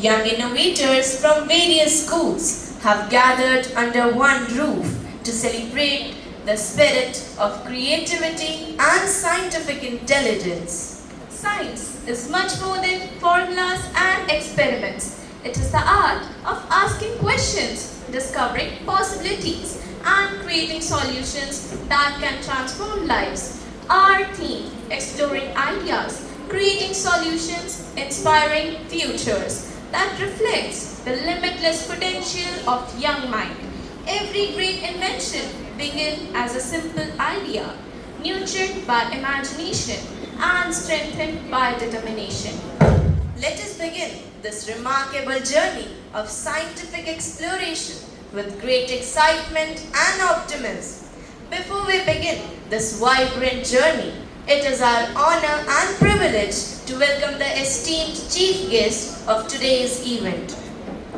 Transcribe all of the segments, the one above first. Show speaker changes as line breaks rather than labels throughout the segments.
young innovators from various schools have gathered under one roof to celebrate the spirit of creativity and scientific intelligence.
Science is much more than formulas and experiments. It is the art of asking questions, discovering possibilities, and creating solutions that can transform lives. Our theme, exploring ideas, creating solutions, inspiring futures, that reflects the limitless potential of young mind. Every great invention began as a simple idea, nurtured by imagination and strengthened by determination.
Let us begin this remarkable journey of scientific exploration with great excitement and optimism. Before we begin this vibrant journey, it is our honor and privilege to welcome the esteemed chief guest of today's event.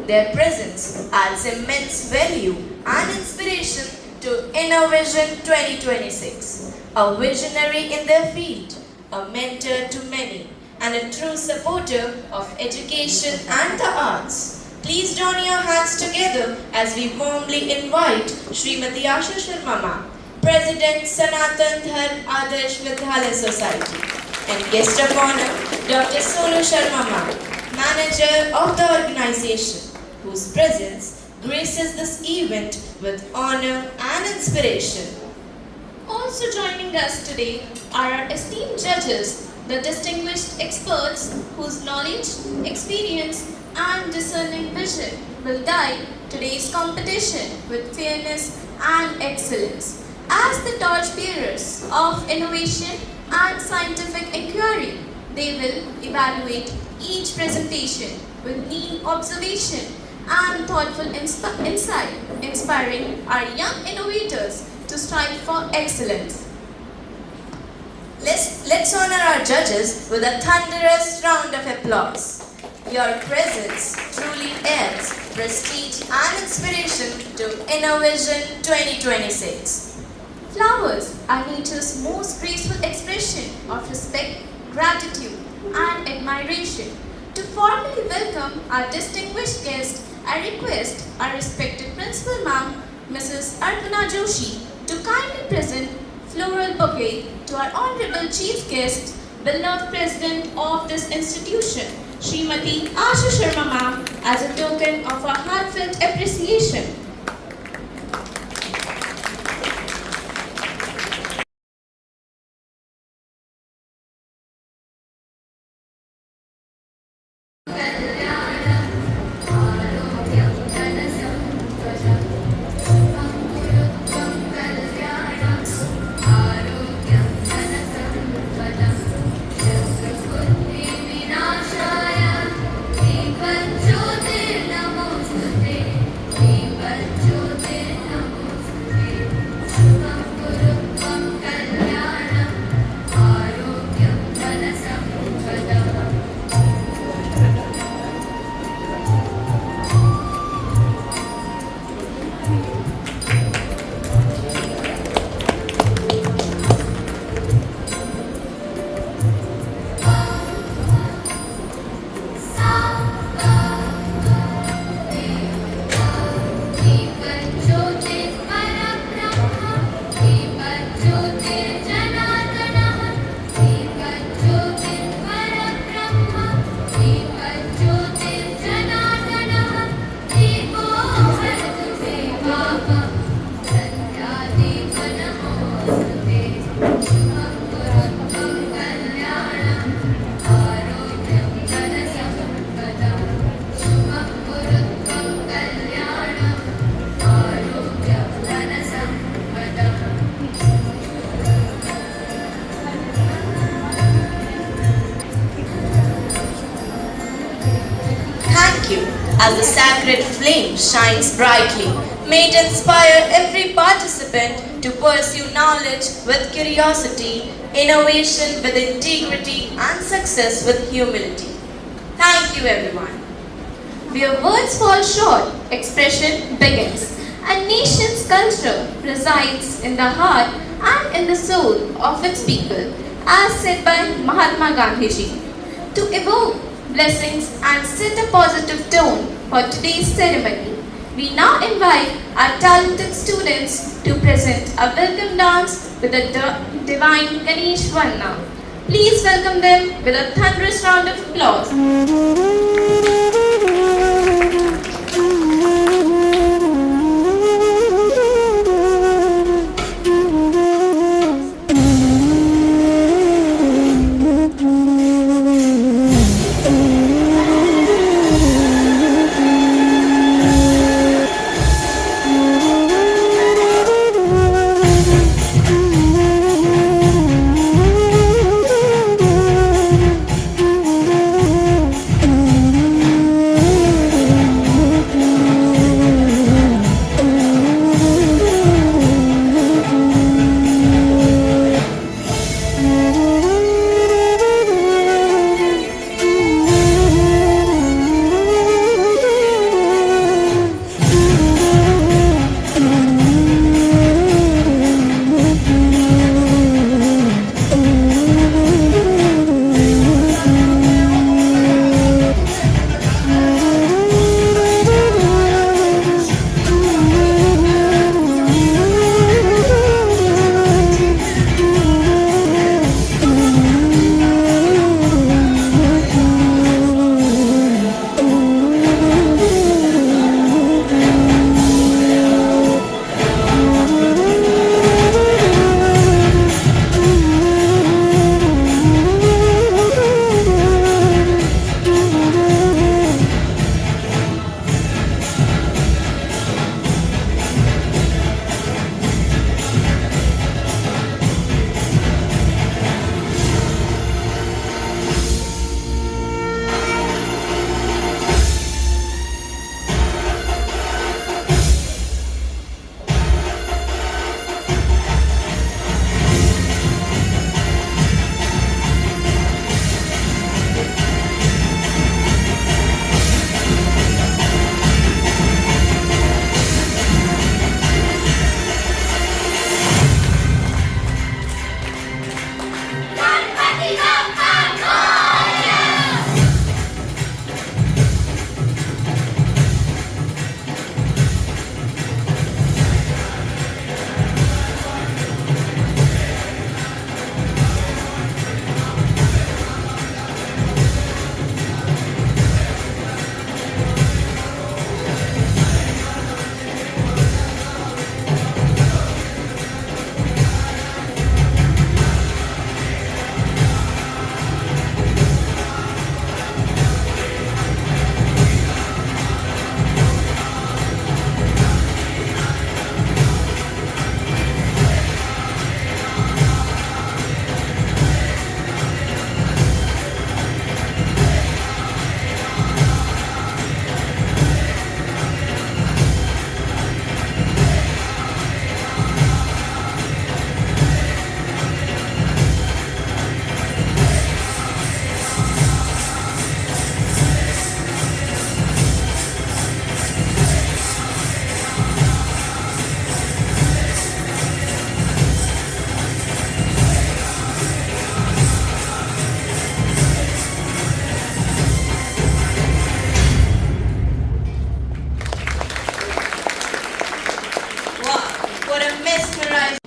Their presence adds immense value and inspiration to InnoVision 2026, a visionary in their field, a mentor to many, and a true supporter of education and the arts. Please join your hands together as we warmly invite Srimati Asha Sharma Ma'am, President Sanatan Dharm Adarsh Vidyalaya Society, and guest of honor Dr. Sonu Sharma Ma'am, Manager of the organization, whose presence graces this event with honor and inspiration.
Also joining us today are our esteemed judges, the distinguished experts whose knowledge, experience, and discerning vision will guide today's competition with fairness and excellence. As the torchbearers of innovation and scientific inquiry, they will evaluate each presentation with keen observation and thoughtful insight, inspiring our young innovators to strive for excellence.
Let's honor our judges with a thunderous round of applause. Your presence truly adds prestige and inspiration to InnoVision 2026.
Flowers are nature's most graceful expression of respect, gratitude, and admiration. To formally welcome our distinguished guest, I request our respected Principal Ma'am, Mrs. Arpana Joshi, to kindly present floral bouquet to our Honorable Chief Guest, beloved President of this institution, Srimati Asha Sharma Ma'am, as a token of our heartfelt appreciation.
As the sacred flame shines brightly, may it inspire every participant to pursue knowledge with curiosity, innovation with integrity, and success with humility. Thank you, everyone.
Where words fall short, expression begins. A nation's culture resides in the heart and in the soul of its people, as said by Mahatma Gandhi ji. To evoke blessings, and set a positive tone for today's ceremony. We now invite our talented students to present a welcome dance with the Divine Ganesh Vanna. Please welcome them with a thunderous round of applause.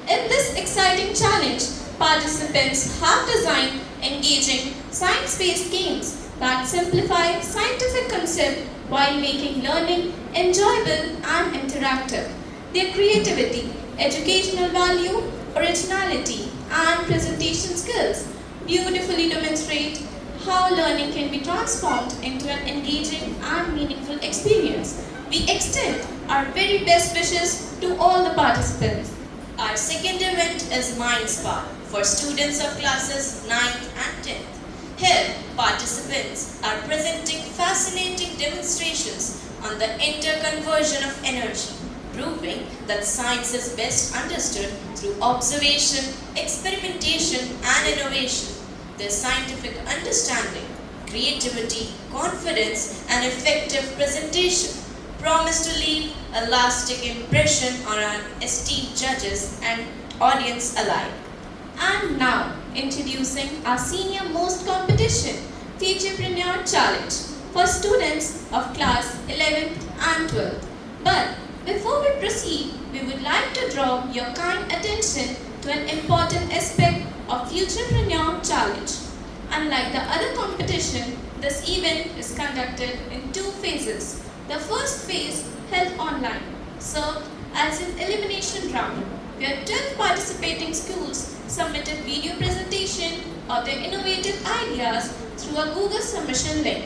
In this exciting challenge, participants have designed engaging science-based games that simplify scientific concepts while making learning enjoyable and interactive. Their creativity, educational value, originality, and presentation skills beautifully demonstrate how learning can be transformed into an engaging and meaningful experience. We extend our very best wishes to all the participants.
Our second event is Mind Spark for students of classes 9th and 10th. Here, participants are presenting fascinating demonstrations on the interconversion of energy, proving that science is best understood through observation, experimentation, and innovation. Their scientific understanding, creativity, confidence, and effective presentation promise to leave a lasting impression on our esteemed judges and audience alike.
And now, introducing our senior most competition Teacherpreneur Challenge for students of class 11th and 12th. But before we proceed, we would like to draw your kind attention to an important aspect of Futurepreneur Challenge. Unlike the other competition, this event is conducted in two phases. The first phase, held online, served as an elimination round, where 12 participating schools submitted video presentation of their innovative ideas through a Google submission link.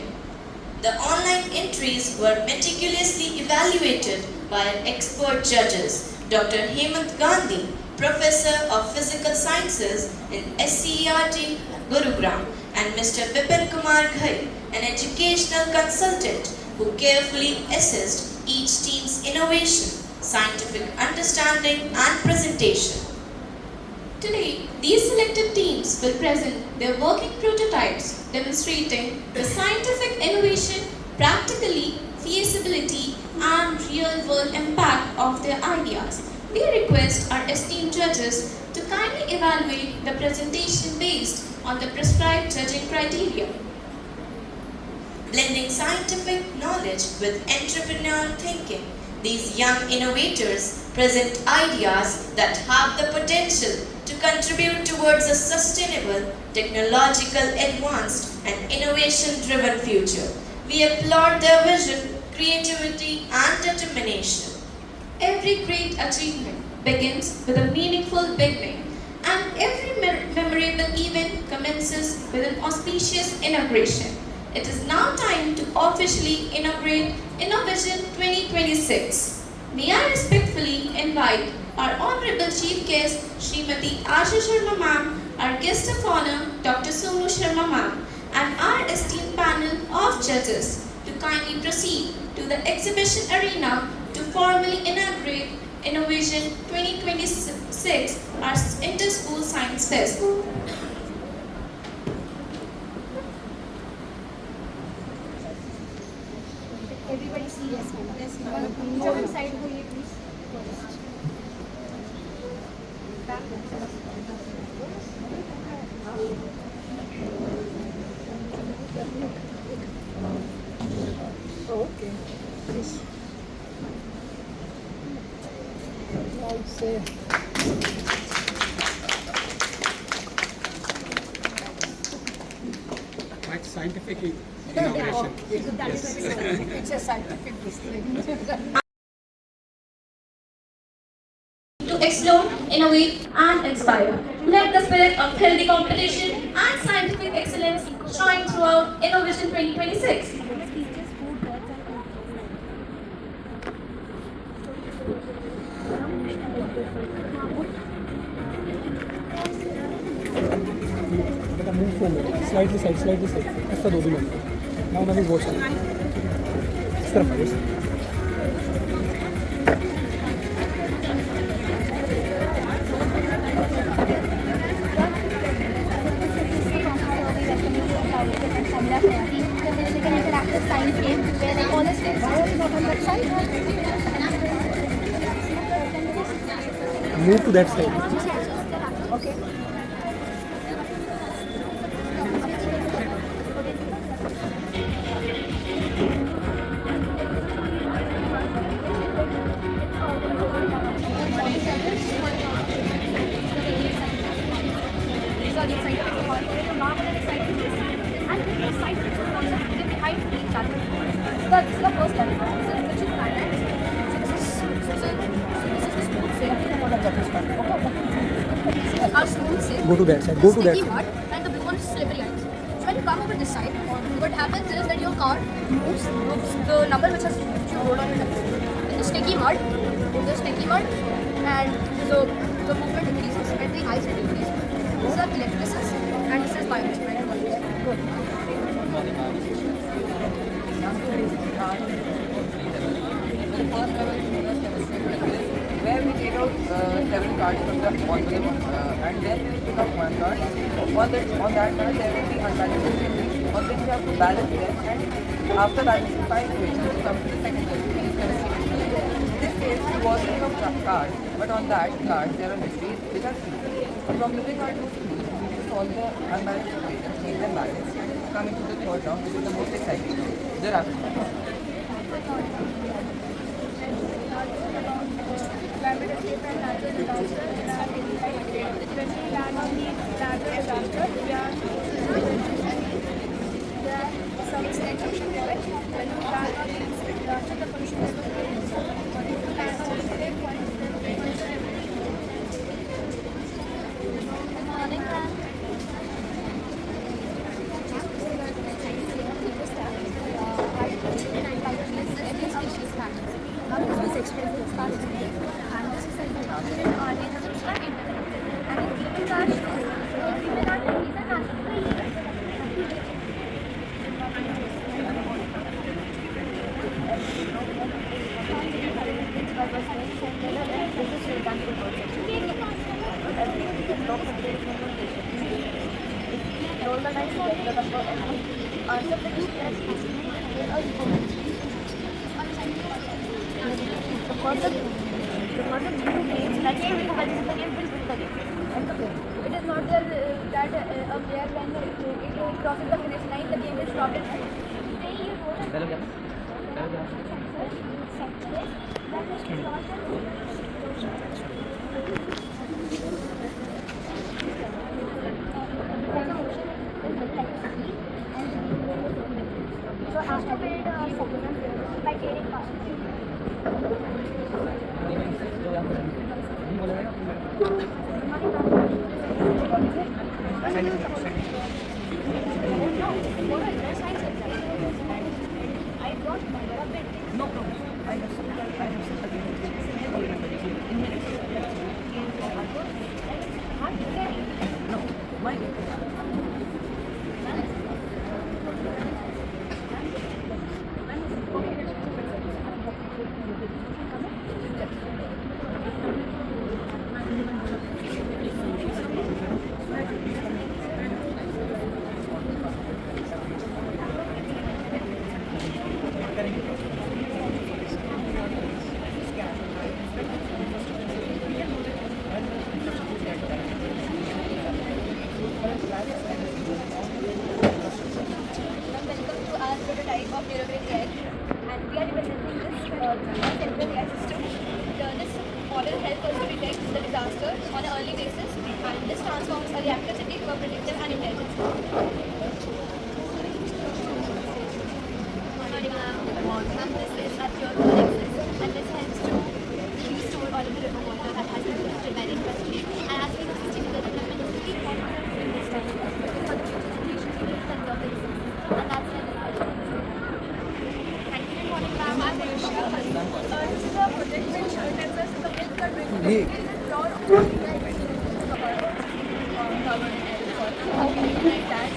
The online entries were meticulously evaluated by expert judges, Dr. Hemant Gandhi, Professor of Physical Sciences in SCERT Gurugram, and Mr. Bipin Kumar Ghai, an educational consultant who carefully assessed each team's innovation, scientific understanding, and presentation.
Today, these selected teams will present their working prototypes demonstrating the scientific innovation, practically feasibility, and real-world impact of their ideas. We request our esteemed judges to kindly evaluate the presentation based on the prescribed judging criteria.
Blending scientific knowledge with entrepreneurial thinking, these young innovators present ideas that have the potential to contribute towards a sustainable, technological advanced, and innovation-driven future. We applaud their vision, creativity, and determination.
Every great achievement begins with a meaningful beginning, and every memorable event commences with an auspicious inauguration. It is now time to officially inaugurate Innovision 2026. May I respectfully invite our Honorable Chief Guest, Srimati Asha Sharma Ma'am, our Guest of Honor, Dr. Sonu Sharma Ma'am, and our esteemed panel of judges to kindly proceed to the exhibition arena to formally inaugurate Innovision 2026, our Inter-School Science Fest.
Everybody see yes, ma'am. Yes, ma'am. One side go ये please. Okay. Yes. Like say.
Quite scientific innovation.
That is it's a scientific discipline.
To explore, innovate, and inspire. Let the spirit of healthy competition and scientific excellence shine throughout Innovision 2026.
Better move forward. Slightly side, slightly side. ऐसा दो भी नहीं. Now he's watching. इस तरफ आओ.
Interactive science game where like all the steps are not on that side.
Move to that side.
Okay. That's the first level. So which is finance. So this is the smooth sail. Our smooth sail.
Go to that side. Go to that
Sticky
side.
mud and the big one is slippery ice. So when you come over this side, what happens is that your car moves the number which you rolled on it in the sticky mud, and the movement increases and the ice increases. This is electrolysis and this is biochemistry.
Where we take out several cards from the envelope and then we pick up one card. On that card there will be unbalanced equations on which you have to balance them, and after balancing 5 equations you come to the second question. In this case you also pick up cards, but on that card there are mysteries which are clues. From looking at those clues we will solve the unbalanced equations, make them balance. And coming to the third round, which is the most exciting, the rapid fire.
Climate change and natural disasters in our daily life, especially land on these natural disasters. There are some extensions to it. When we plan on these disasters, the pollution level is plan on these safe points. Good morning, ma'am. This expensive starts today, and this is the document on internet. And in keeping our keeping our trees and roll the dice, get the number, answer the the person who plays that game will win the game will win the game. It is not that a player when it crosses the finish line, the game is stopped. So after build focus by getting past.
No problem. I have some No, my
Welcome to our prototype of Neurobrain AI, and we are representing this central AI system. This model helps us to detect the disaster on an early basis, and this transforms a reactive city to a predictive and intelligent city. And this is a pure water access, and this helps to restore all of the river water that has been polluted by the industry. And as we know, sustainable development is really important in this time because for the future generations we need to conserve the resources, and that's why this project is here. Thank you for calling back. I'm Anisha. This is a project which helps us to complete the dream. How can we like that?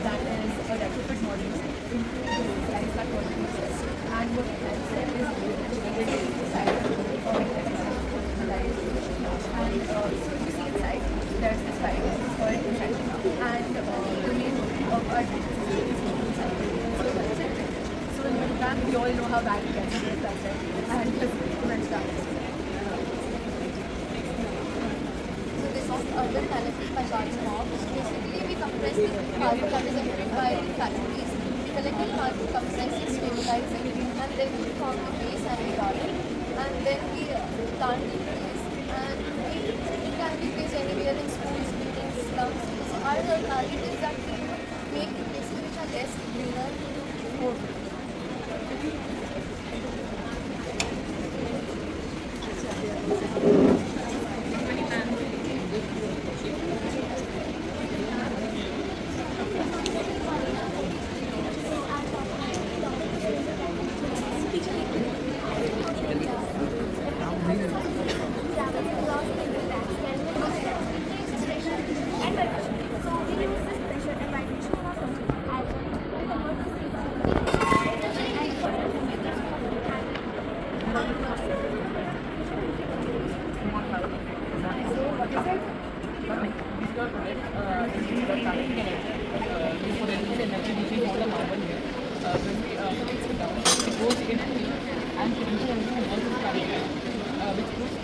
that is a retrofit model into life that water uses. And what it helps them is building inside and so if you see inside, there's this pipe, this is called inside. And the main of our inside. So in the back, we all know how bad it gets when it's outside. And just immense damage.
So this is urban canopy by garden mobs. Basically, we compress the carbon that is emitted by the factories. We collect the carbon, compress it, stabilize it, and then we form the base and the garden. And then we plant the trees. And it can be placed anywhere in schools, buildings, slums. So our target is that we make places which are less greener more green. So we use this pressure and vibration of
and potential energy and all this parameter, which puts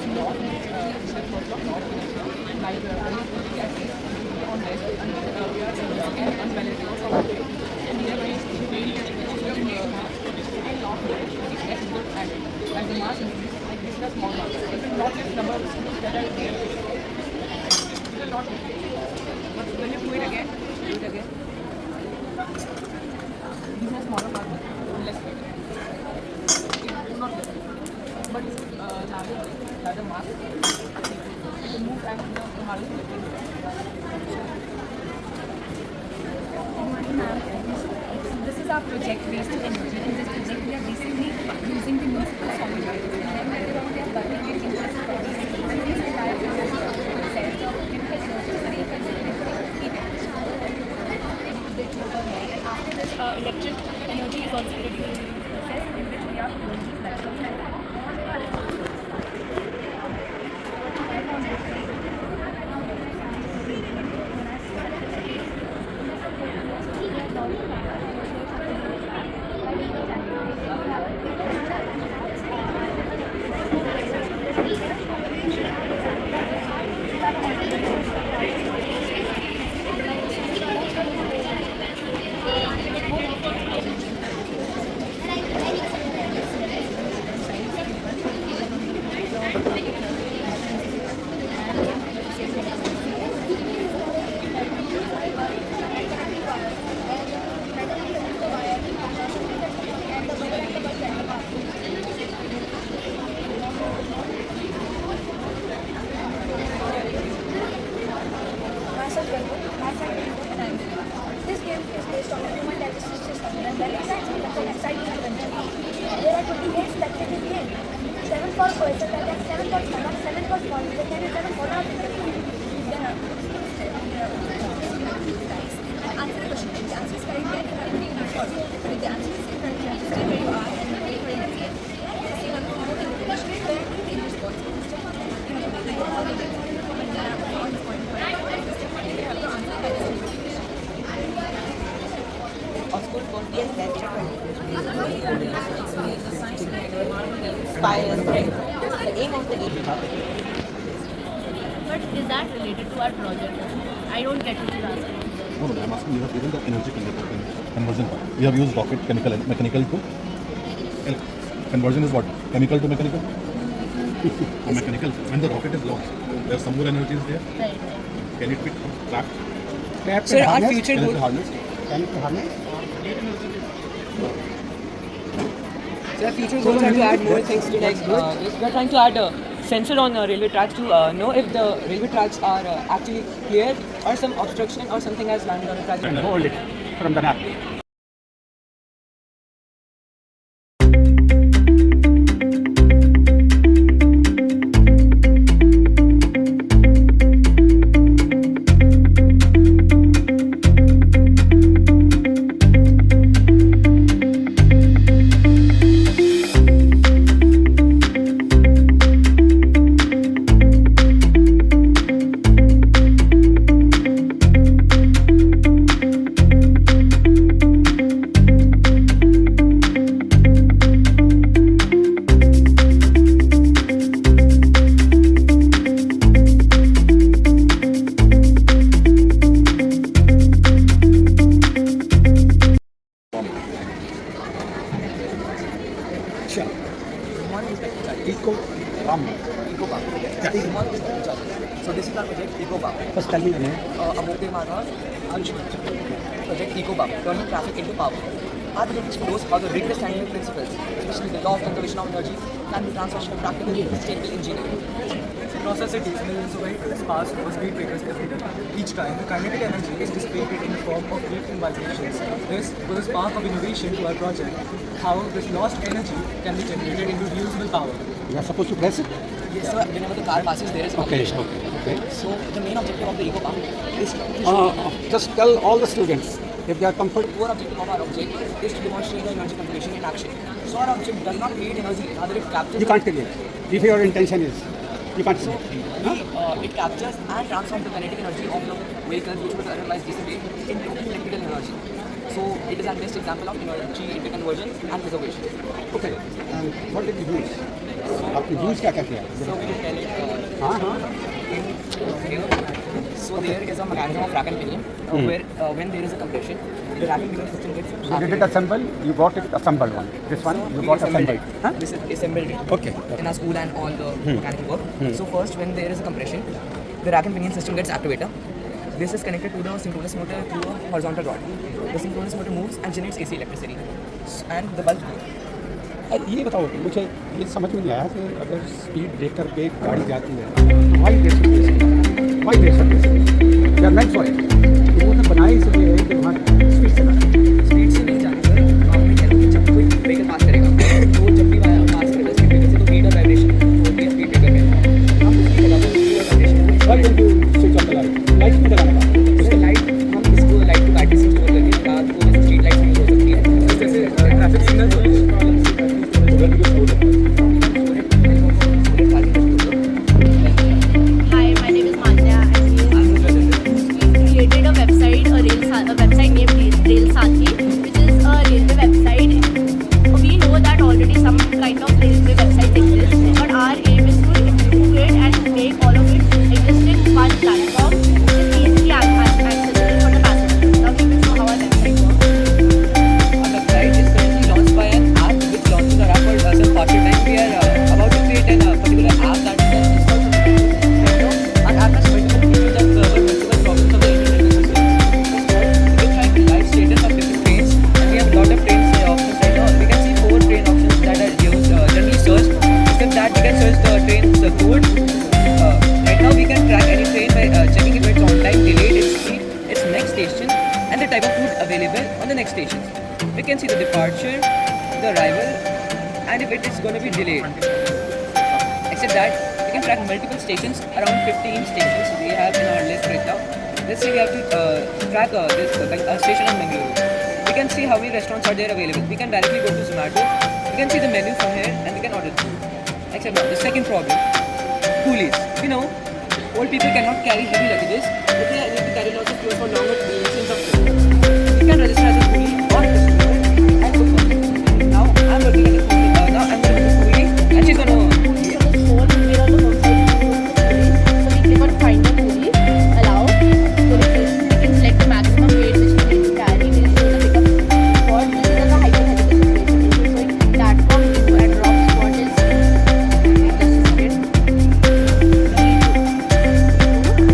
small steps for not like electricity at least on this, and we are again unbalancing also. And here is very and not is less good at as the mass increase, like this is a small mass. It will not lift number of schools that are there. It will not lift. But when you do it again, these are smaller parts, less weight. It will not lift. But larger mass, it will move and the hardest lifting.
This is our project Waste to Energy. In this project, we are basically using the municipal solid waste and then later on we are burning it into this process. And this entire process is processed of chemical energy, heat energy. And after this, electric energy is also produced in the process in which we are going to collect.
This game is based on a human digestive system and the excites me like an exciting adventure. There are 28 spectator games. 7 for person attack, 7 for stomach, 7 for body, then there is 7 for our
Answer the question. If the answer is correct, then you have to take the shot. If the answer is incorrect, you have to stay where you are and wait for your answer. Yes, you have to move into the question where you take your spots. Step on that, you have to make all the way. And then after all this point, step on that, you have to answer by this.
Of course, for the lecture inspires the aim of the game.
But is that related to our project? I don't get it.
No, I'm asking you have given the energy conversion part. We have used rocket, chemical and mechanical to conversion is what? Chemical to mechanical? Or mechanical. When the rocket is launched, there's some more energy is there.
Right.
Can it be trapped?
Trapped
Sir,
and
our
harnessed.
future
Can it
goal.
be harnessed?
Can it be harnessed?
So future goals are to add more things to like we are trying to add a sensor on railway tracks to know if the railway tracks are actually clear or some obstruction or something has landed on the track.
And hold it from the map. Eco Pump.
So this is our project EcoBump.
First tell me the name.
Amurti Madhav, project EcoBump, turning traffic into power. Our project explores how the rigorous scientific principles, especially the law of conservation of energy, can be transformed into practical sustainable engineering.
Across our cities, millions of vehicles pass over speed breakers every day. Each time, the kinetic energy is dissipated in the form of heat and vibrations. This was a spark of innovation to our project. How this lost energy can be generated into reusable power.
You are supposed to press it?
Yes, so whenever the car passes, there is a
Okay,
vibration.
okay.
So the main objective of the EcoBump is to
Just tell all the students if they are comfortable.
core objective of our object is to demonstrate the energy conservation in action. So our object does not create energy, rather it captures.
You can't tell it. If your intention is, you can't
So
tell it.
it captures and transforms the kinetic energy of the vehicles which would otherwise dissipate into electrical energy. So it is a best example of energy interconversion and preservation.
Okay. And
What did you use? आपने use क्या क्या किया? हाँ हाँ.
So there is a mechanism of rack and pinion where when there is a compression, the rack and pinion system gets
You did it assemble. You got it assembled one. This one you got assembled. Huh?
This is assembled
Okay.
in our school and all the mechanical work. So first, when there is a compression, the rack and pinion system gets activator. This is connected to the synchronous motor through a horizontal rod. The synchronous motor moves and generates AC electricity, and the bulb goes.
ये बताओ मुझे ये समझ में नहीं आया कि अगर स्पीड ब्रेकर पे गाड़ी जाती है तो वाई देर सकते वाई देर सकते या मेंट फॉर इट उन्होंने बनाए इसलिए है कि वहाँ स्पीड से ना
स्पीड से नहीं जाने पर नॉर्मली जब कोई ब्रेकर पास करेगा तो जब भी पास करेगा स्पीड ब्रेकर से तो हीट और वाइब्रेशन होती है स्पीड ब्रेकर में हम उसकी जगह पर हीट और vibration
why will you switch off the light में लगाने का
उसका लाइट हम इसको लाइट को बैटरी से स्टोर करके रात को जैसे स्ट्रीट लाइट यूज हो सकती है जैसे ट्रैफिक सिग्नल होते हैं
Hi, my name is Manya and we created a website, a website named Rail Sathi, which is a railway website. We know that already some kind of railway websites exist, but our aim is to improve it and make all of it exist in one platform, which is easily accessible for the passengers. Now we will show how our website works.
Our website is currently launched by an app which launches our app called Some Partial Time. We are about to create a particular app that our app has multiple features that cover multiple problems of the internet system. We can track live status of different trains, and we have a lot of trains options right now. We can see 4 train options that are used generally searched. Except that we can search the train's code. Right now we can track any train by checking if it's on time, delayed, its speed, its next station, and the type of food available on the next station. We can see the departure, the arrival, and if it is going to be delayed. Except that we can track multiple stations, around 15 stations we have in our list right now. Let's say we have to track this station of Mangalore. We can see how many restaurants are there available. We can directly go to Zomato. We can see the menu from here and we can order food. Except now, the second problem, coolies. You know, old people cannot carry heavy luggages, but they need to carry lots of clothes for longer durations of trip. We can register as a coolie or a customer and book for it. Now I'm working as a coolie. Now I'm going to be a coolie and she's going to
So we click on find a coolie, allow, we can select the maximum weight which we need to carry, we will show the pickup spot. This is a hypothetical situation, this is showing platform 2 and drop spot is just a second.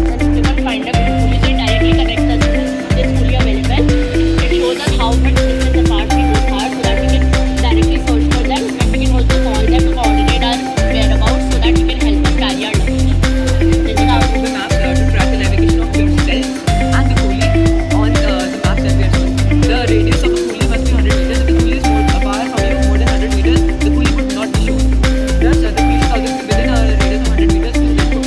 Then we click on find a coolie, so it directly connects us to this coolie available. It shows us how much distance apart we both are so that we can directly search for them, and we can also call them to coordinate our whereabouts so that we can help us carry our luggage. This is how
Google Maps to track the navigation of yourself and the coolie on the maps that we are showing. The radius of a coolie must be 100 meters. If the coolie is far from you, more than 100 meters, the coolie would not be shown. Thus, the coolie should always be within a radius of 100 meters to let go.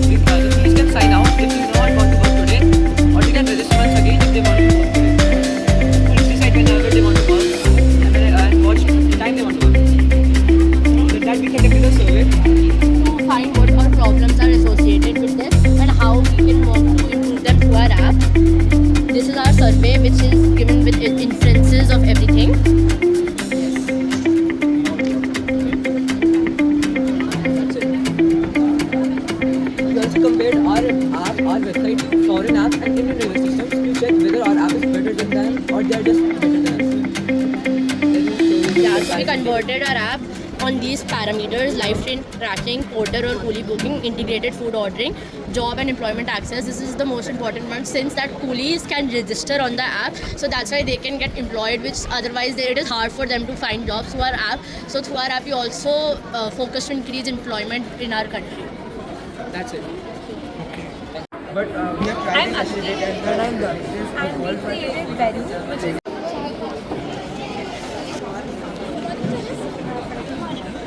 The coolies can sign out if you do not want to work today, or they can register once again if they want to work today. Coolies decide whenever they want to work and what time they want to work. So that we conducted a survey.
to find what our problems are associated with them and how we can work to improve them through our app. This is our survey which is given with inferences of everything.
That's it. We also compared our website to foreign apps and Indian railway systems to check whether our app is better than them or they are just better than us.
Yeah, so we converted our app on these parameters: live train tracking, porter or coolie booking, integrated food ordering, job and employment access. This is the most important one since that coolies can register on the app, so that's why they can get employed, which otherwise it is hard for them to find jobs through our app. So through our app we also focus to increase employment in our country.
That's it. But we have tried to facilitate and when I'm done,
And we created very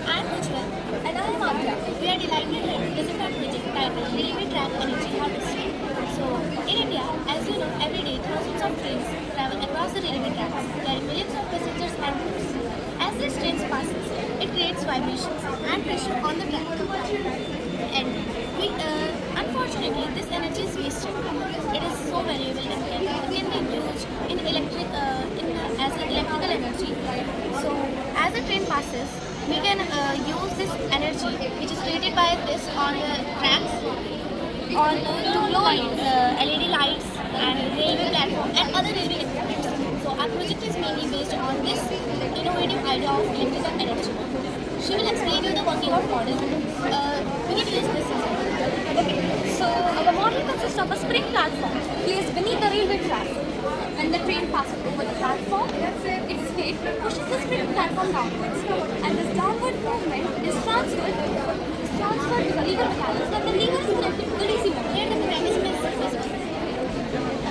I'm Ujjwal and I am Adya. We are delighted to present our project titled Railway Track Energy Harvesting. So, in India, as you know, every day thousands of trains travel across the railway tracks, carrying millions of passengers and goods. As these trains passes, it creates vibrations and pressure on the track. And unfortunately, this energy is wasted. It is so valuable and can be used in as electrical energy. So, as the train passes, we can use this energy which is created by this on the tracks on to glow LED lights and railway platform and other railway equipment. So our project is mainly based on this innovative idea of electrical energy. She will explain you the working of model. We can use this as well.
Okay, so our model consists of a spring platform placed beneath the railway track. When the train passes over the platform, its weight pushes the spring platform downwards, and this downward movement is transferred to the lever mechanism, and the lever is connected to the DC motor.
Here the mechanism is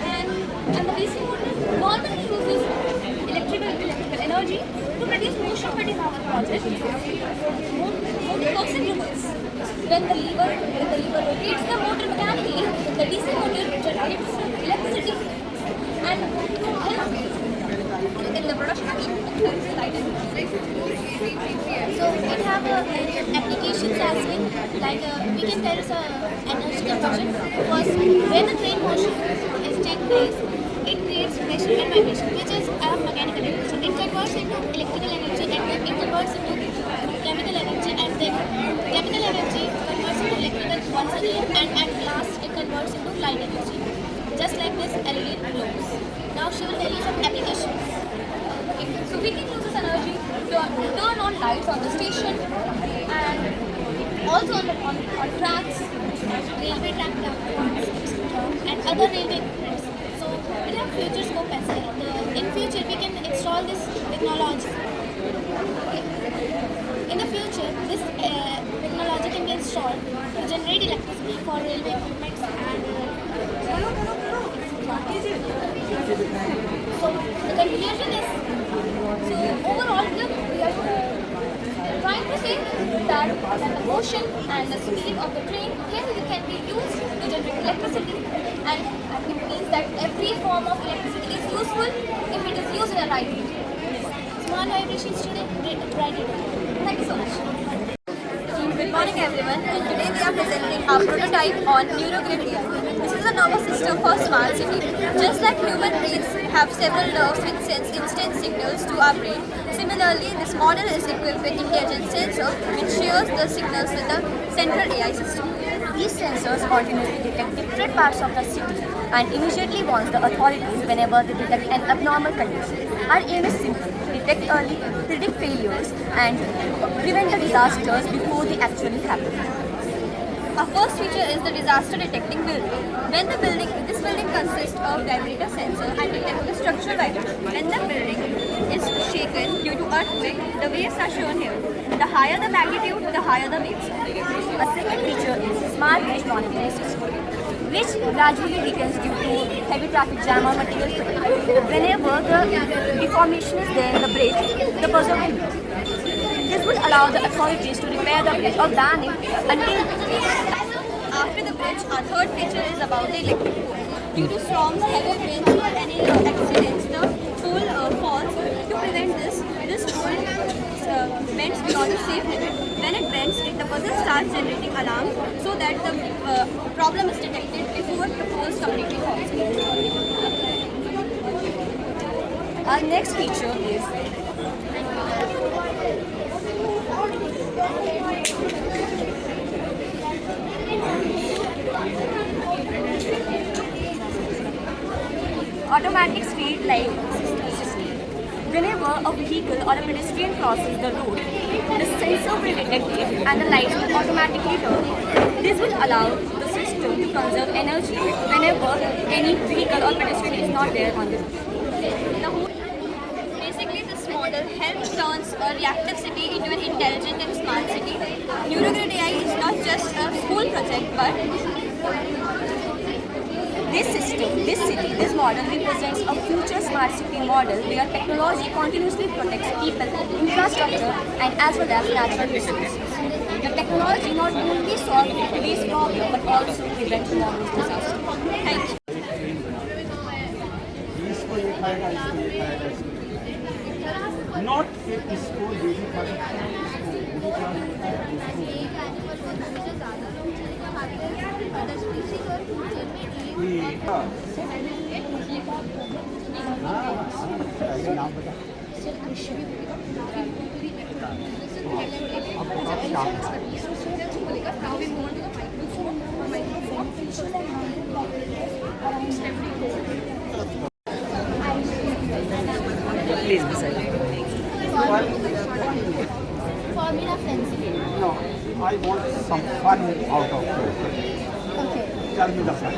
And the DC motor normally uses electrical energy to produce motion within our project. Motor works in reverse. When the lever rotates the motor mechanically, the DC motor generates electricity and helps in the production of light energy.
so it have applications as well. Like we can tell us energy conversion because when the train motion is take place, it creates pressure and vibration, which is a mechanical energy. It converts into electrical energy and then it converts into chemical energy and then chemical energy converts into electrical once again and at last it converts into light energy. Just like this LED glows. Now she will tell you some applications.
Okay, so we can use this energy to turn on lights on the station and also on tracks,
Railway track platforms and other railway equipment. So we have future scope as well. In future we can install this technology. In the future this technology can be installed to generate electricity for railway equipment and so the conclusion is,
so overall we are trying to say that the motion and the speed of the train can be used to generate electricity, and it means that every form of electricity is useful if it is used in a right way.
small vibrations today, bright today.
Thank you so much. Good morning everyone, and today we are presenting our prototype on NeuroGrid AI. This is a nervous system for smart city. Just like human brains have several nerves which sends instant signals to our brain, similarly this model is equipped with intelligent sensor which shares the signals with the central AI system. These sensors continuously detect different parts of the city and immediately warns the authorities whenever they detect an abnormal condition. Our aim is simple: detect early, predict failures, and prevent the disasters before they actually happen. Our first feature is the disaster detecting building. This building consists of vibrator sensor and detects the structural vibration. When the building is shaken due to earthquake, the waves are shown here. The higher the magnitude, the higher the waves. A second feature is smart bridge monitoring system, which gradually weakens due to heavy traffic jam or material failure. Whenever the deformation is there in the bridge, the buzzer will beep. This will allow the authorities to repair the bridge or ban it until after the bridge. Our third feature is about the electric pole. Due to storms, heavy winds or any accidents, the pole falls. To prevent this pole bends beyond the safe limit. When it bends, the buzzer starts generating alarms so that the problem is detected before the pole completely falls. Our next feature is automatic speed light system. Whenever a vehicle or a pedestrian crosses the road, the sensor will detect it and the lights will automatically turn on. This will allow the system to conserve energy whenever any vehicle or pedestrian is not there on the road. Basically, this model helps turns a reactive city into an intelligent and smart city. NeuroGrid AI is not just a school project, but this model represents a future smart city model where technology continuously protects people, infrastructure, and as well as natural resources. The technology not only solves today's problem but also prevents tomorrow's disaster. Thank you.
Not इसको देवी का नाम बता
initial expectations थे अच्छी बोलेगा. Now we move on to the microphone or microphone.
Please be silent.
Formula friends.
No, I want some fun out of it.
Okay.
Tell me the fun.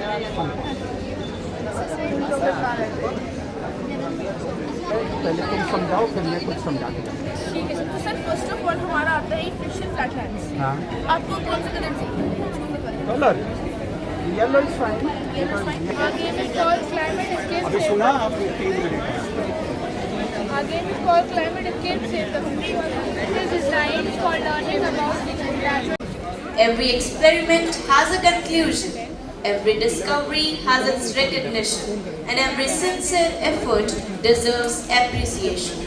पहले तुम समझाओ फिर मैं कुछ समझा के जाऊँ.
ठीक है सर. तो सर फर्स्ट ऑफ ऑल हमारा आता है इक्वेशन फ्लैटलैंड्स.
हाँ.
आपको कौन सा कलर चाहिए?
Colour yellow is fine.
आगे में कॉल क्लाइमेट एस्केप.
अभी सुना आपने 3 minute.
Again, we call climate escape safe the country. It is designed for learning about natural.
Every experiment has a conclusion. Every discovery has its recognition. And every sincere effort deserves appreciation.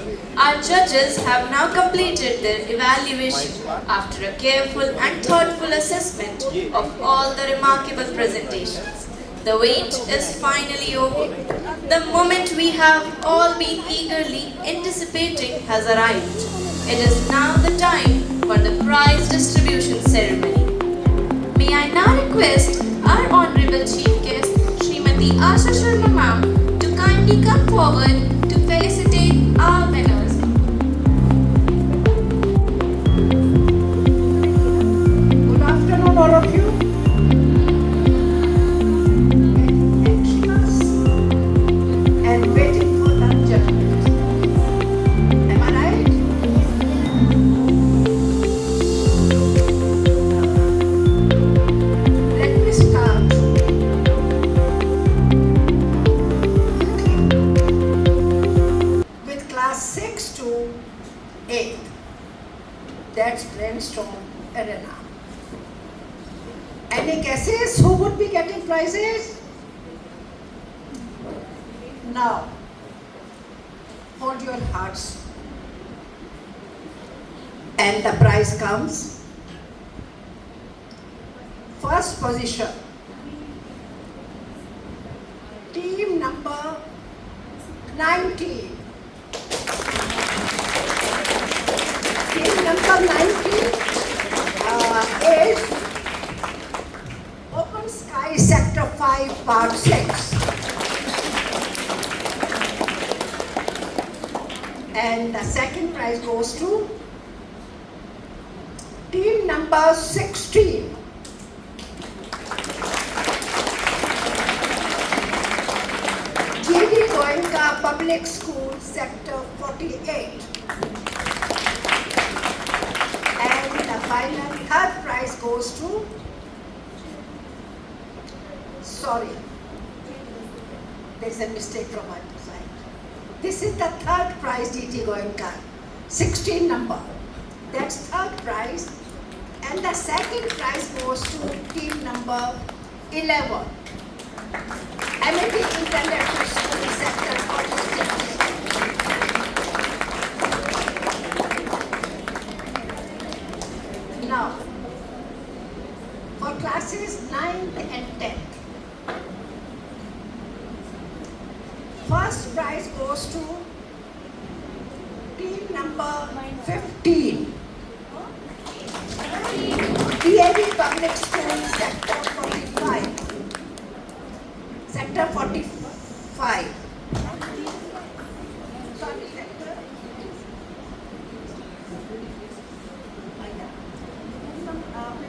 Our judges have now completed their evaluation after a careful and thoughtful assessment of all the remarkable presentations. The wait is finally over. The moment we have all been eagerly anticipating has arrived. It is now the time for the prize distribution ceremony. May I now request our Honorable Chief Guest, Srimati Asha Sharma Ma'am, to kindly come forward to felicitate our winners.
Good afternoon, all of you. And waiting for the judgment. Am I right? Let me start with class 6 to 8. That's brainstorm arena. Any guesses who would be getting prizes? Now, hold your hearts. And the prize comes. First position. Team number 19. Team number 19 is Open Sky Sector 5 Part 6. And the second prize goes to team number 16. G.D. Goenka Public School Sector 48. And the final third prize goes to, sorry, there's a mistake from my side. This is the third prize, G.D. Goenka, 16 number. That's third prize. And the second prize goes to team number 11. Amity International School Sector 46. Now, for classes 9th and 10th, first prize goes to team number 15. DAV Public School Sector 45. Sector 45. Sorry, sector.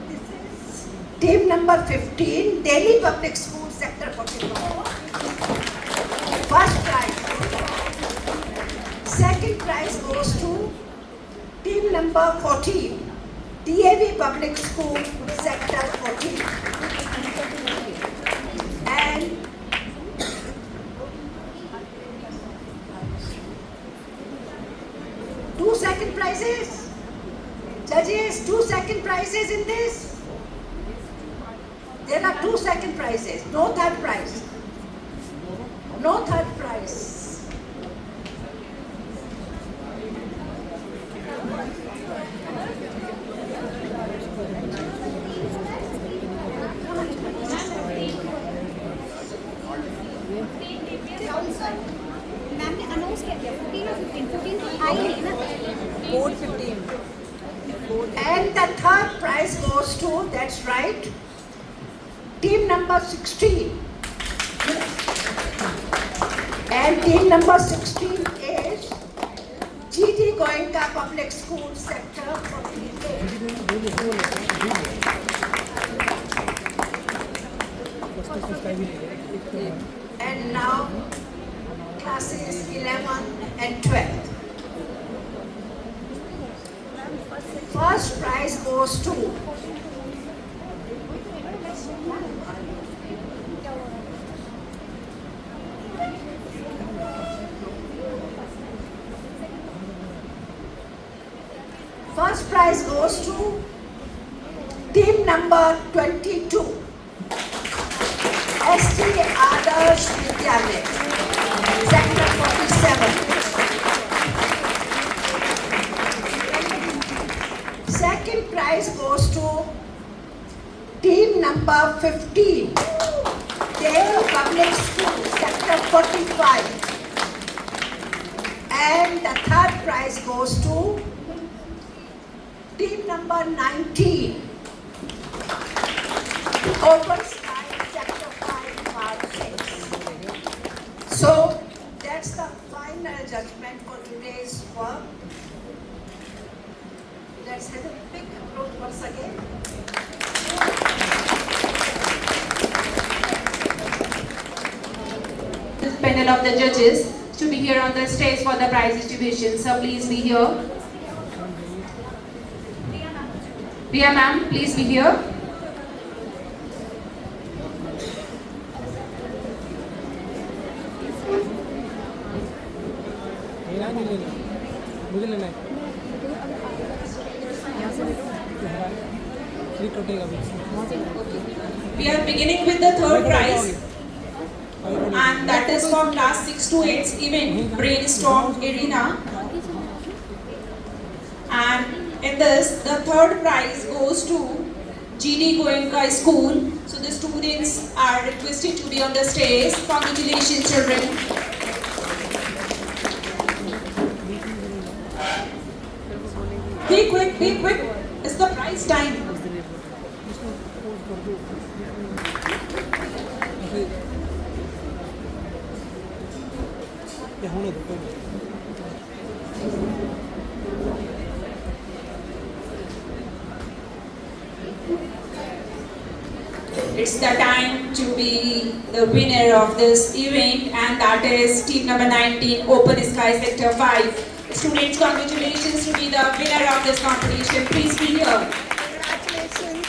This is team number 15, Delhi Public School Sector 44. First prize. Second prize goes to team number 14, DAV Public School Sector 14. And two second prizes. Judges, 2 second prizes in this. There are 2 second prizes, no third prize. No third prize.
Ma'am ने announce कर दिया 14 और 15 14 तो आई नहीं ना
Code 15.
And And the third prize goes to, that's right, team number 16. And team number 16 is GD Goenka Public School Sector 48. And now classes 11 and 12. First prize goes to team number 22, ST Adarsh Vidyalaya, Sector 47. Second prize goes to team number 15, Delhi Public School, Sector 45. And the third prize goes to team number 19, Open Sky, Sector 5, Part 6. So, that's the final judgment for today's work. Let's have a big applause once again.
This panel of the judges to be here on the stage for the prize distribution. So please be here. Priya ma'am, please be here.
मुझे लेना है
We are beginning with the third prize, and that is for class 6 to 8 event Brainstorm Arena. And in this, the third prize goes to GD Goenka School. So the students are requested to be on the stage. Congratulations, children. Be quick, be quick. It's the prize time. It's the time to be the winner of this event, and that is team number 19, Open Sky Sector 5. Students, congratulations to be the winner of this competition. Please be here.
Congratulations.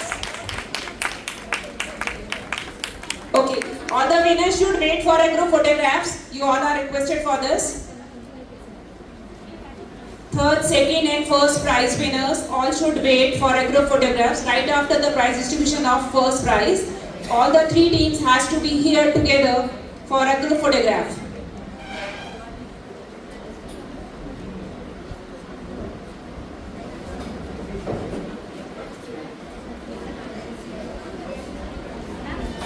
Okay, all the winners should wait for a group photographs. You all are requested for this. Third, second and first prize winners all should wait for a group photographs right after the prize distribution of first prize. All the three teams has to be here together for a group photograph.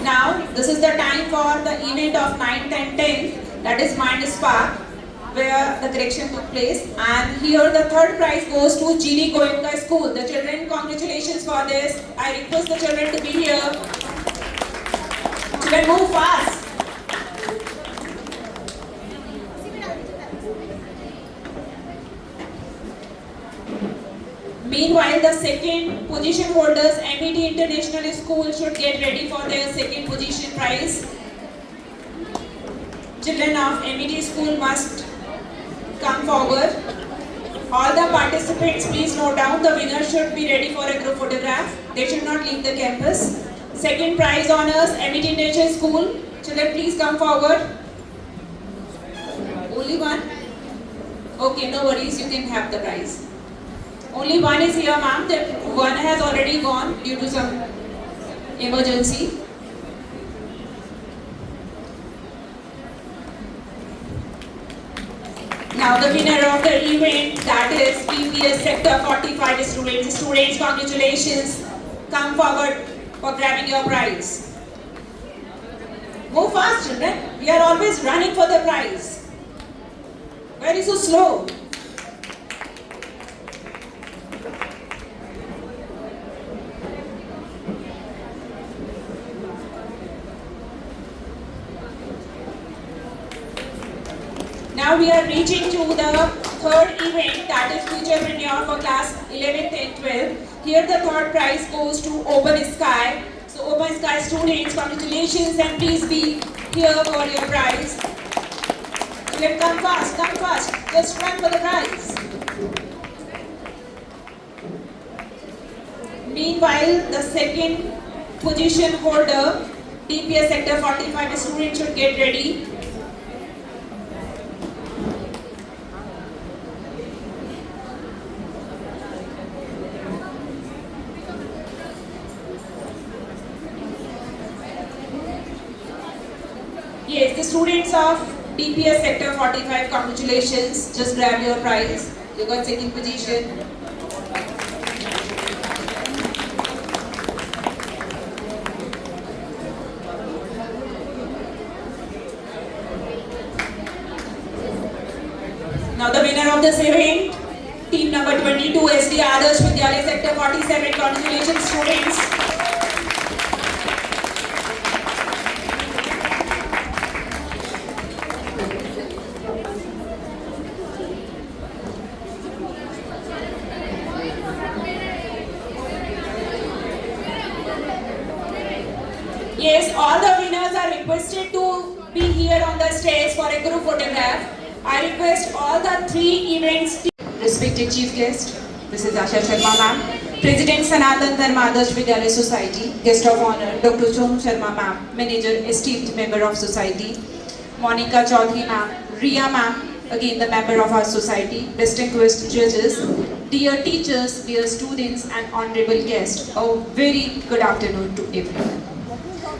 Now, this is the time for the event of 9th and 10th, that is Mind Spark, where the correction took place. And here the third prize goes to GD Goenka School. The children, congratulations for this. I request the children to be here. Children, move fast. Meanwhile, the second position holders, MET International School, should get ready for their second position prize. Children of MET School must come forward. All the participants, please note down, the winner should be ready for a group photograph. They should not leave the campus. Second prize honors, MET International School. Children, please come forward. Only one? Okay, no worries, you can have the prize. Only one is here, ma'am. One has already gone due to some emergency. Now the winner of the event, that is PPS Sector 45 students. Students, congratulations. Come forward for grabbing your prize. Go fast, children. We are always running for the prize. Why are you so slow? Now we are reaching to the third event, that is Futurepreneur for class 11th and 12th. Here the third prize goes to Open Sky. So Open Sky students, congratulations and please be here for your prize. Let come fast, just run for the prize. Meanwhile, the second position holder, DPS sector 45 student should get ready. Yes, the students of DPS sector 45, congratulations. Just grab your prize. You got second position. Now the winner of this event, team number 22, SD Adarsh Vidyalaya sector 47, congratulations students. Yes, all the winners are requested to be here on the stage for a group photograph. I request all the three events. Respected Chief Guest, Mrs. Asha Sharma Ma'am, President Sanatan Dharma Adarsh Vidyalaya Society, Guest of Honor, Dr. Sonu Sharma Ma'am, Manager, esteemed member of Society, Monica Chaudhary Ma'am, Ria Ma'am, again the member of our society, distinguished judges, dear teachers, dear students and honorable guests, a very good afternoon to everyone.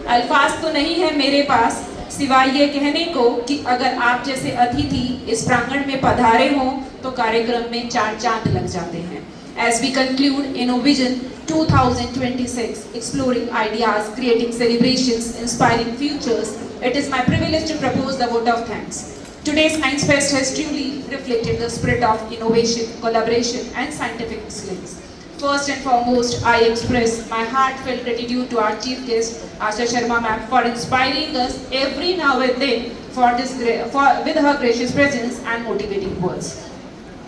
अल्फाज तो नहीं है मेरे पास सिवाय ये कहने को कि अगर आप जैसे अतिथि इस प्रांगण में पधारे हों तो कार्यक्रम में चार चांद लग जाते हैं. As we conclude InnoVision 2026, exploring ideas, creating celebrations, inspiring futures, it is my privilege to propose the vote of thanks. Today's Science Fest has truly reflected the spirit of innovation, collaboration and scientific excellence. First and foremost, I express my heartfelt gratitude to our chief guest, Asha Sharma Ma'am, for inspiring us every now and then with her gracious presence and motivating words.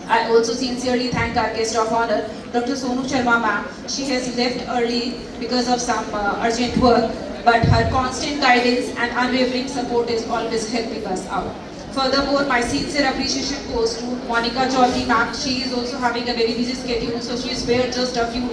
I also sincerely thank our guest of honor, Dr. Sonu Sharma Ma'am. She has left early because of some urgent work, but her constant guidance and unwavering support is always helping us out. Furthermore, my sincere appreciation goes to Monica Chaudhary Ma'am. She is also having a very busy schedule, so she spared just a few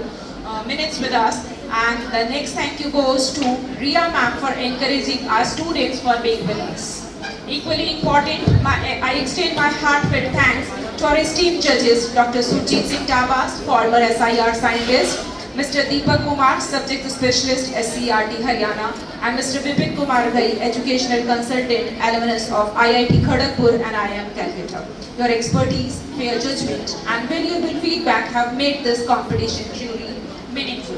minutes with us. And the next thank you goes to Ria Ma'am for encouraging our students for being with us. Equally important, I extend my heartfelt thanks to our esteemed judges, Dr. Surjit Singh Tabas, former SIR scientist, Mr. Deepak Kumar, subject specialist, SCRT Haryana, and Mr. Vipin Kumar Ghai, educational consultant, alumnus of IIT Kharagpur and IIM Calcutta. Your expertise, fair judgment, and valuable feedback have made this competition truly meaningful.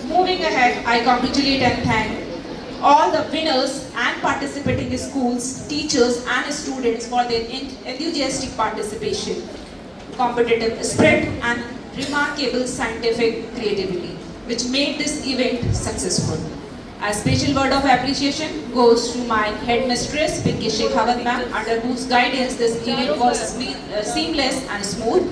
Moving ahead, I congratulate and thank all the winners and participating schools, teachers, and students for their enthusiastic participation, competitive spirit, and remarkable scientific creativity, which made this event successful. A special word of appreciation goes to my headmistress, Pinky Shekhawat Ma'am, under whose guidance this event was seamless and smooth.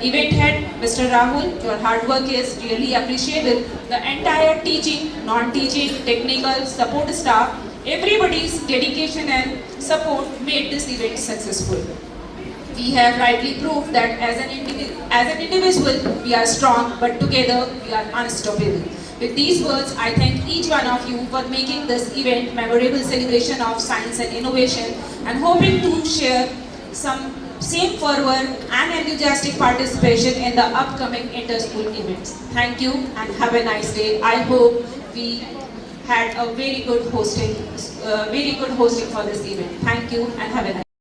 Event head, Mr. Rahul, your hard work is really appreciable. The entire teaching, non-teaching, technical, support staff, everybody's dedication and support made this event successful. We have rightly proved that as an individual, we are strong, but together we are unstoppable. With these words, I thank each one of you for making this event memorable celebration of science and innovation, and hoping to share some same fervor and enthusiastic participation in the upcoming inter-school events. Thank you and have a nice day. I hope we had a very good hosting for this event. Thank you and have a nice day.